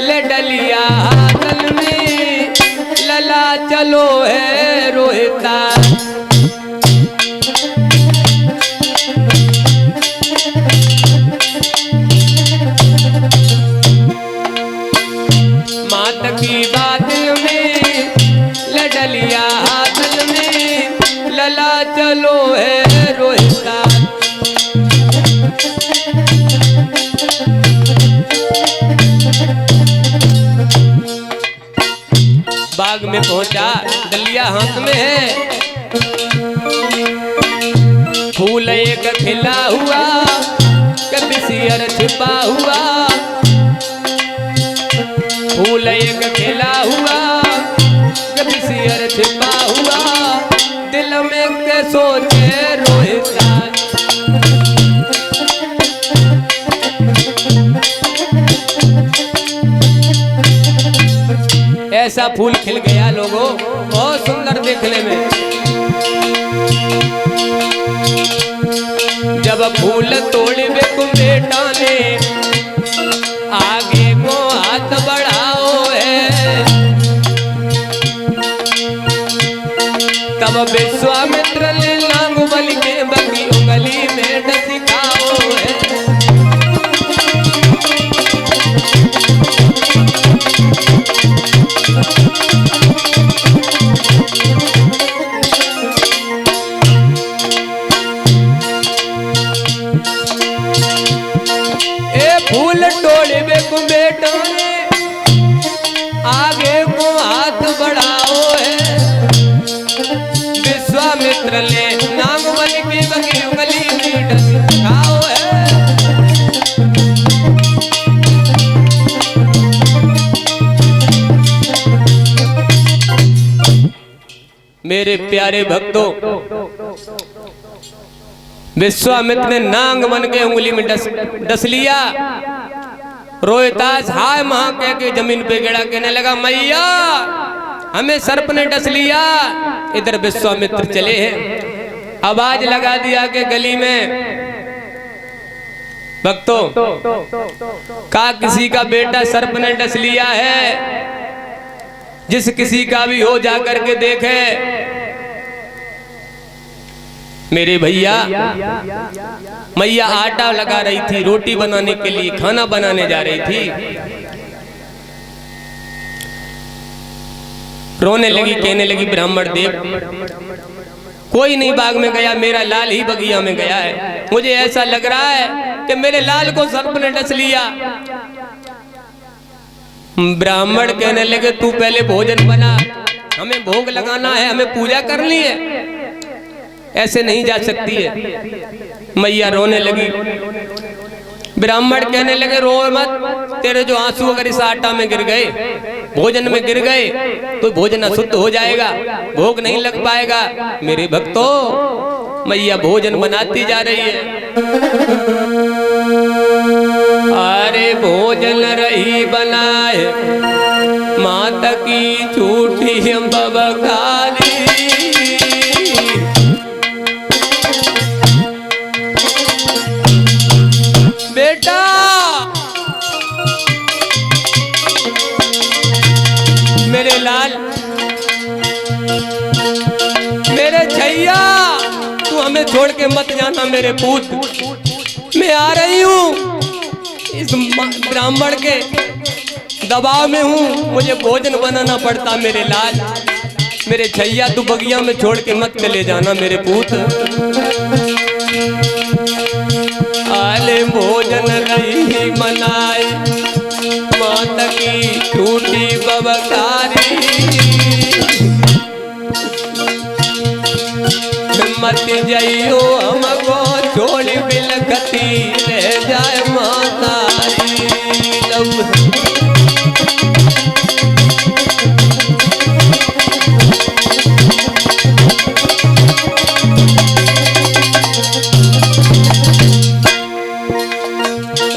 ले डलिया हाथन में, लला चलो है रोहिता। मात की बात में ले डलिया हाथन में, लला चलो है रोहिता। बाग में पहुंचा, डलिया हाथ में है, फूल एक खिला हुआ, कभी सियर छिपा हुआ। फूल एक खिला हुआ, कभी सियर छिपा हुआ, दिल में के सोचे रोहिता। ऐसा फूल खिल गया लोगों, बहुत सुंदर देखने में। जब फूल तोड़बे तुम बेटा ने, आगे को हाथ बढ़ाओ है। तब विश्वामित्र ने नागबल के बगी उंगली में डसिकाओ है। फूल तोड़बे को बेटा ने, आगे को हाथ बढ़ाओ है। विश्वामित्र ने नागबल की बगी उंगली में डसिकाओ है। मेरे प्यारे भक्तों, विश्वामित्र ने नांग बन के उंगली में डस लिया। रोहितास हाय महा कह के जमीन पे गिरा, कहने लगा मैया हमें सर्प ने डस लिया। इधर विश्वामित्र चले हैं, आवाज लगा दिया कि गली में भक्तों का किसी का बेटा सर्प ने डस लिया है, जिस किसी का भी हो जाकर के देखे। मेरे भैया मैया आटा लगा रही थी, रोटी बनाने के लिए, खाना बनाने जा रही थी। रोने लगी, कहने लगी ब्राह्मण देव कोई नहीं बाग में गया, मेरा लाल ही बगिया में गया है। मुझे ऐसा लग रहा है कि मेरे लाल को सर्प ने डस लिया। ब्राह्मण कहने लगे तू पहले भोजन बना, हमें भोग लगाना है, हमें पूजा करनी है, ऐसे नहीं जा सकती है। मैया रोने लगी। ब्राह्मण कहने लगे रो मत, तेरे जो आंसू अगर इस आटा में गिर गए, भोजन में गिर गए तो भोजन अशुद्ध हो जाएगा, भोग नहीं लग पाएगा। मेरे भक्तों मैया भोजन बनाती जा रही है। अरे भोजन रही बनाए, माता की झूठी बबकारी। बेटा मेरे लाल, मेरे छैया, तू हमें छोड़ के मत जाना मेरे पूत। मैं आ रही हूँ, इस ब्राह्मण के दबाव में हूँ, मुझे भोजन बनाना पड़ता। मेरे लाल, मेरे छैया, तू बगिया में छोड़ के मत चले जाना मेरे पूत। आले भोजन रही मनाए, माता की टूटी बबकारी। मत जाइयो हमको छोड़ बिलखती, रह जाए मातारी।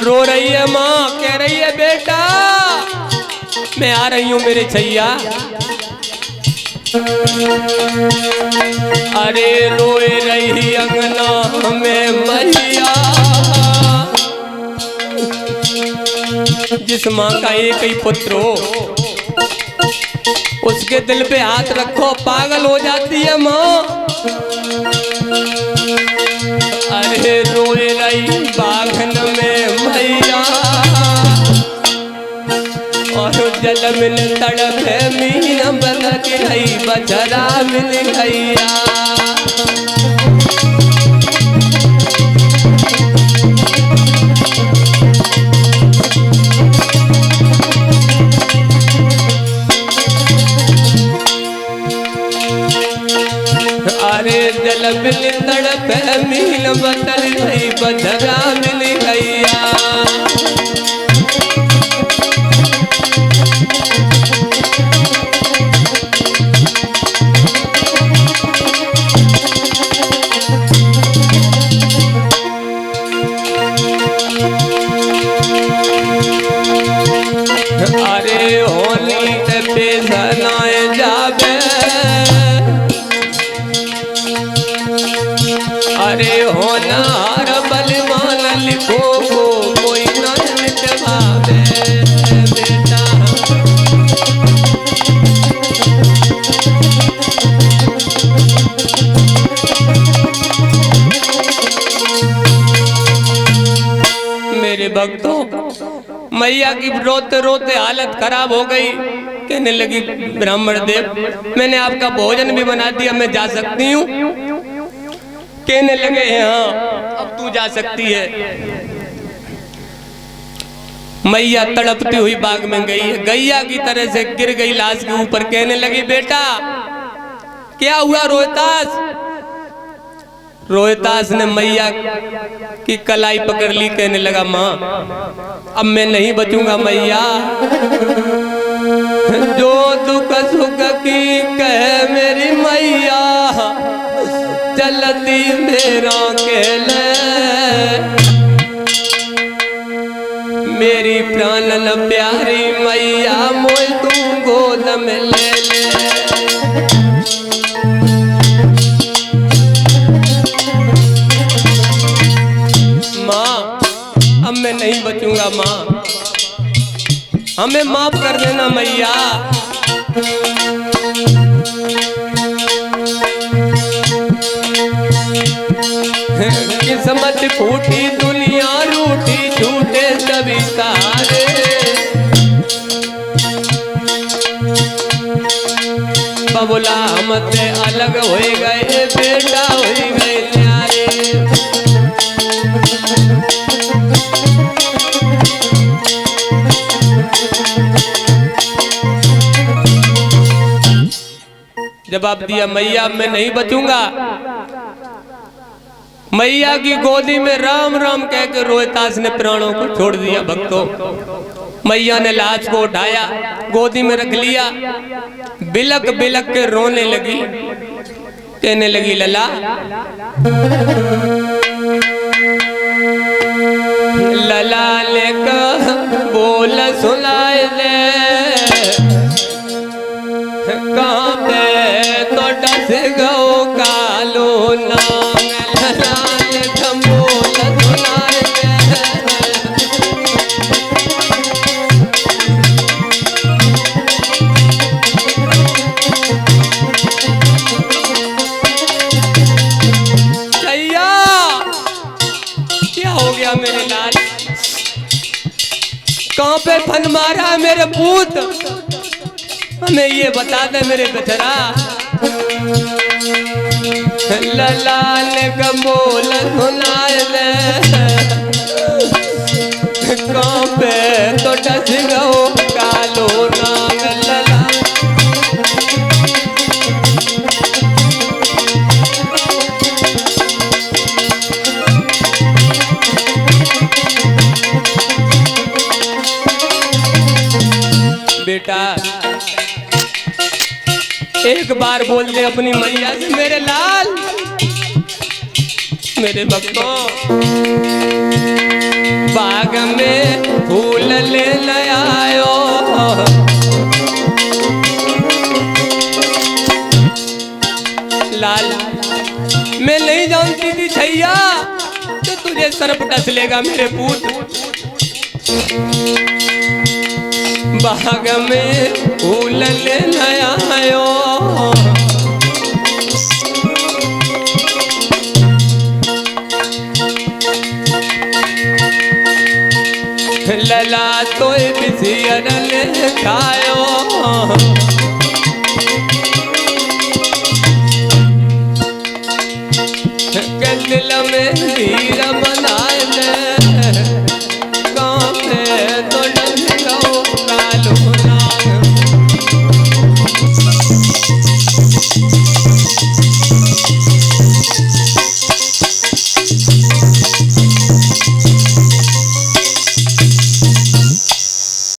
रो रही है माँ, कह रही है बेटा मैं आ रही हूँ मेरे छैया। अरे रोए रही अंगना में मैया, जिस माँ का एक ही पुत्र हो उसके दिल पे हाथ रखो, पागल हो जाती है माँ। अरे रोए रही बागन में मैया, और जल मिल तड़पे मीन बदल गई, बछड़ा मिल गैया। अरे जल मिल तड़पे मीन बदल गई, बछड़ा मिल गैया। अरे होली ते बेसनाए जावे, अरे होनार बलवान लिखो को कोई न मिटवावे बेटा। मेरे भक्तों, मैया की रोते रोते हालत खराब हो गई। कहने लगी ब्राह्मण देव मैंने आपका भोजन भी बना दिया, मैं जा सकती हूँ? कहने लगे हाँ अब तू जा सकती है। मैया तड़पती हुई बाग में गई है, गैया की तरह से गिर गई लाश के ऊपर। कहने लगी बेटा क्या हुआ रोहतास? रोहतास ने मैया की कलाई पकड़ ली, कहने लगा माँ अब मैं नहीं बचूंगा मैया। जो दुख सुख की कहे मेरी मैया, चलती मेरा केले। मेरी प्राणन प्यारी मैया, मोय तू गोद में ले ले। माँ अब मैं नहीं बचूंगा माँ, हमें माफ कर देना मैया। किस्मत फूटी दुनिया रूठी, झूठे सभी तारे। बबुला हमसे अलग हो गए, बेटा हो गए न्यारे। जवाब दिया मैया मैं नहीं बचूंगा। मैया की गोदी में राम राम कहकर रोहतास ने प्राणों को छोड़ दिया। भक्तों, मैया ने लाश को उठाया, गोदी में रख लिया, बिलक बिलक के रोने लगी। कहने लगी लला लला लेकर बोल सुनाए दे, कहाँ पे तो डस गो कालो नाम। लला लेकर बोल सुनाए दे, सैया क्या हो गया मेरे लाल? कहाँ पे फन मारा है मेरे पूत? हमें ये बता दे मेरे बेचारा। ललाल का बोल सुनाए दे, कहाँ पे तो डस गो कालो नाग। लला बेटा एक बार बोल दे अपनी मैया से मेरे लाल। मेरे भक्तों, बाग में फूल ले आयो, लाल मैं नहीं जानती थी छैया तो तुझे सर्प डस लेगा मेरे पूत। बाग में फूल लेने आयो लला तो बिसियर ले खायो